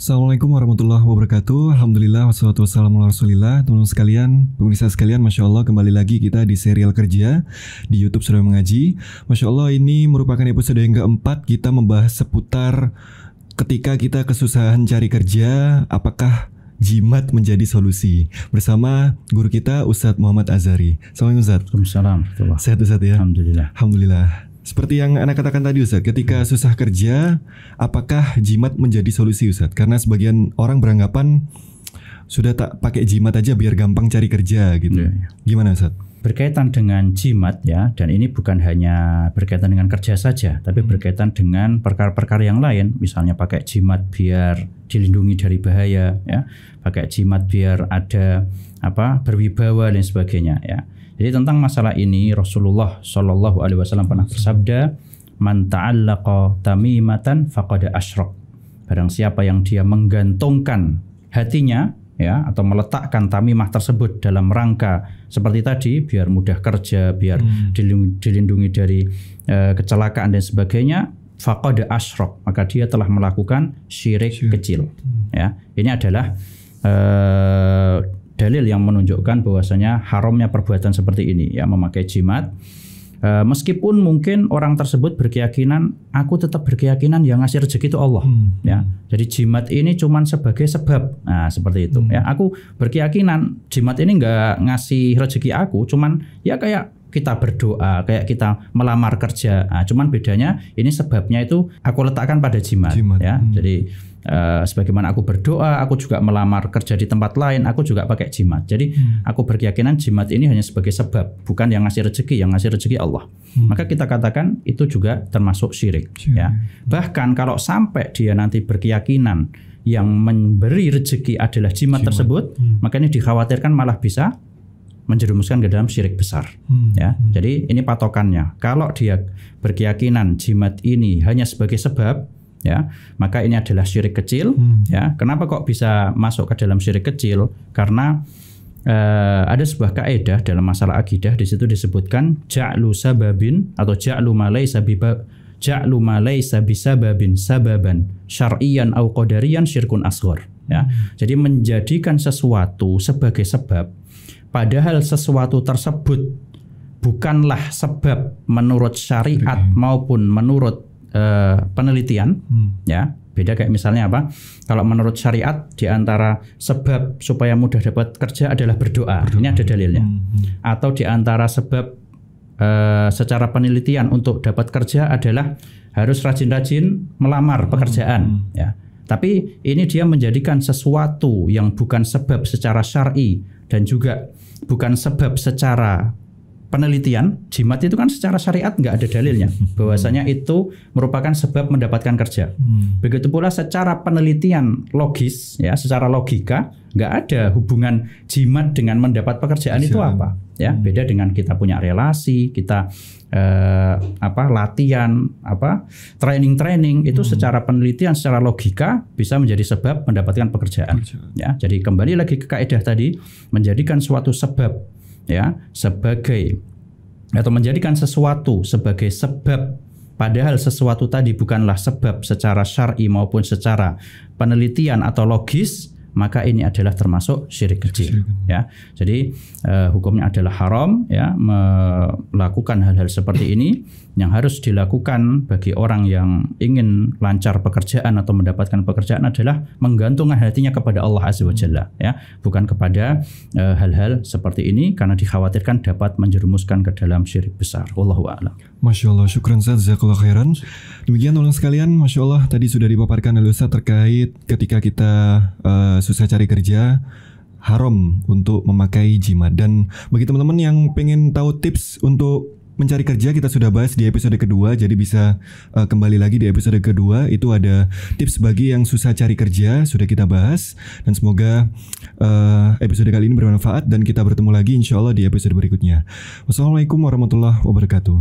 Assalamualaikum warahmatullahi wabarakatuh. Alhamdulillah wassalatu wassalamu ala rasulillah. Teman-teman sekalian, pemirsa sekalian, Masya Allah kembali lagi kita di serial kerja di YouTube Suraya Mengaji. Masya Allah ini merupakan episode yang keempat. Kita membahas seputar ketika kita kesusahan cari kerja, apakah jimat menjadi solusi? Bersama guru kita Ustadz Muhammad Azhari. Assalamualaikum Ustadz. Waalaikumsalam. Sehat Ustadz ya? Alhamdulillah. Alhamdulillah. Seperti yang Anda katakan tadi Ustadz, ketika susah kerja, apakah jimat menjadi solusi Ustadz? Karena sebagian orang beranggapan sudah tak pakai jimat aja biar gampang cari kerja gitu. Gimana Ustadz? Berkaitan dengan jimat ya, dan ini bukan hanya berkaitan dengan kerja saja, tapi berkaitan dengan perkara-perkara yang lain. Misalnya pakai jimat biar dilindungi dari bahaya, ya, pakai jimat biar ada berwibawa dan sebagainya, ya. Jadi tentang masalah ini Rasulullah Shallallahu Alaihi Wasallam pernah bersabda, "Man ta'allaqa tamimatan faqad asyrak." Barang siapa yang dia menggantungkan hatinya, ya, atau meletakkan tamimah tersebut dalam rangka seperti tadi, biar mudah kerja, biar dilindungi dari kecelakaan dan sebagainya, faqad asyrak, maka dia telah melakukan syirik kecil. Ya, ini adalah dalil yang menunjukkan bahwasanya haramnya perbuatan seperti ini, ya, memakai jimat. Meskipun mungkin orang tersebut berkeyakinan, aku tetap berkeyakinan yang ngasih rezeki itu Allah, ya. Jadi jimat ini cuman sebagai sebab, nah seperti itu, ya. Aku berkeyakinan jimat ini nggak ngasih rezeki aku, cuman ya kayak kita berdoa, kayak kita melamar kerja. Nah, cuman bedanya ini sebabnya itu aku letakkan pada jimat. Ya. Jadi sebagaimana aku berdoa, aku juga melamar kerja di tempat lain, aku juga pakai jimat. Jadi aku berkeyakinan jimat ini hanya sebagai sebab, bukan yang ngasih rezeki. Yang ngasih rezeki Allah. Maka kita katakan itu juga termasuk syirik. Ya. Bahkan kalau sampai dia nanti berkeyakinan yang memberi rezeki adalah jimat tersebut, maka ini dikhawatirkan malah bisa menjerumuskan ke dalam syirik besar. Ya. Jadi ini patokannya. Kalau dia berkeyakinan jimat ini hanya sebagai sebab, ya, maka ini adalah syirik kecil. Ya. Kenapa kok bisa masuk ke dalam syirik kecil? Karena ada sebuah kaidah dalam masalah akidah, di situ disebutkan ja'lu sababin atau ja'lu ma laysa bisababin sababan syar'iyan au qadariyan syirkun asghar. Ya. Jadi menjadikan sesuatu sebagai sebab, padahal sesuatu tersebut bukanlah sebab menurut syariat maupun menurut penelitian, ya. Beda kayak misalnya apa? Kalau menurut syariat di antara sebab supaya mudah dapat kerja adalah berdoa. Ini ada dalilnya. Atau di antara sebab secara penelitian untuk dapat kerja adalah harus rajin-rajin melamar pekerjaan, ya. Tapi ini dia menjadikan sesuatu yang bukan sebab secara syar'i dan juga bukan sebab secara penelitian. Jimat itu kan secara syariat nggak ada dalilnya bahwasanya itu merupakan sebab mendapatkan kerja. Begitu pula secara penelitian logis, ya, secara logika nggak ada hubungan jimat dengan mendapat pekerjaan itu apa, ya. Beda dengan kita punya relasi, kita latihan, training itu secara penelitian, secara logika bisa menjadi sebab mendapatkan pekerjaan. Ya. Jadi kembali lagi ke kaidah tadi, menjadikan suatu sebab, ya, sebagai atau menjadikan sesuatu sebagai sebab, padahal sesuatu tadi bukanlah sebab secara syar'i maupun secara penelitian atau logis, maka ini adalah termasuk syirik kecil, ya. Jadi hukumnya adalah haram, ya, melakukan hal-hal seperti ini. Yang harus dilakukan bagi orang yang ingin lancar pekerjaan atau mendapatkan pekerjaan adalah menggantungkan hatinya kepada Allah Azza wa Jalla, ya, bukan kepada hal-hal seperti ini, karena dikhawatirkan dapat menjerumuskan ke dalam syirik besar. Wallahu a'lam. Masya Allah, syukran Ustaz, jazakallahu khairan. Demikian teman-teman sekalian, Masya Allah tadi sudah dipaparkan oleh Ustaz terkait ketika kita susah cari kerja, haram untuk memakai jimat. Dan bagi teman-teman yang pengen tahu tips untuk mencari kerja, kita sudah bahas di episode kedua, jadi bisa kembali lagi di episode kedua. Itu ada tips bagi yang susah cari kerja, sudah kita bahas. Dan semoga episode kali ini bermanfaat, dan kita bertemu lagi insya Allah di episode berikutnya. Wassalamualaikum warahmatullahi wabarakatuh.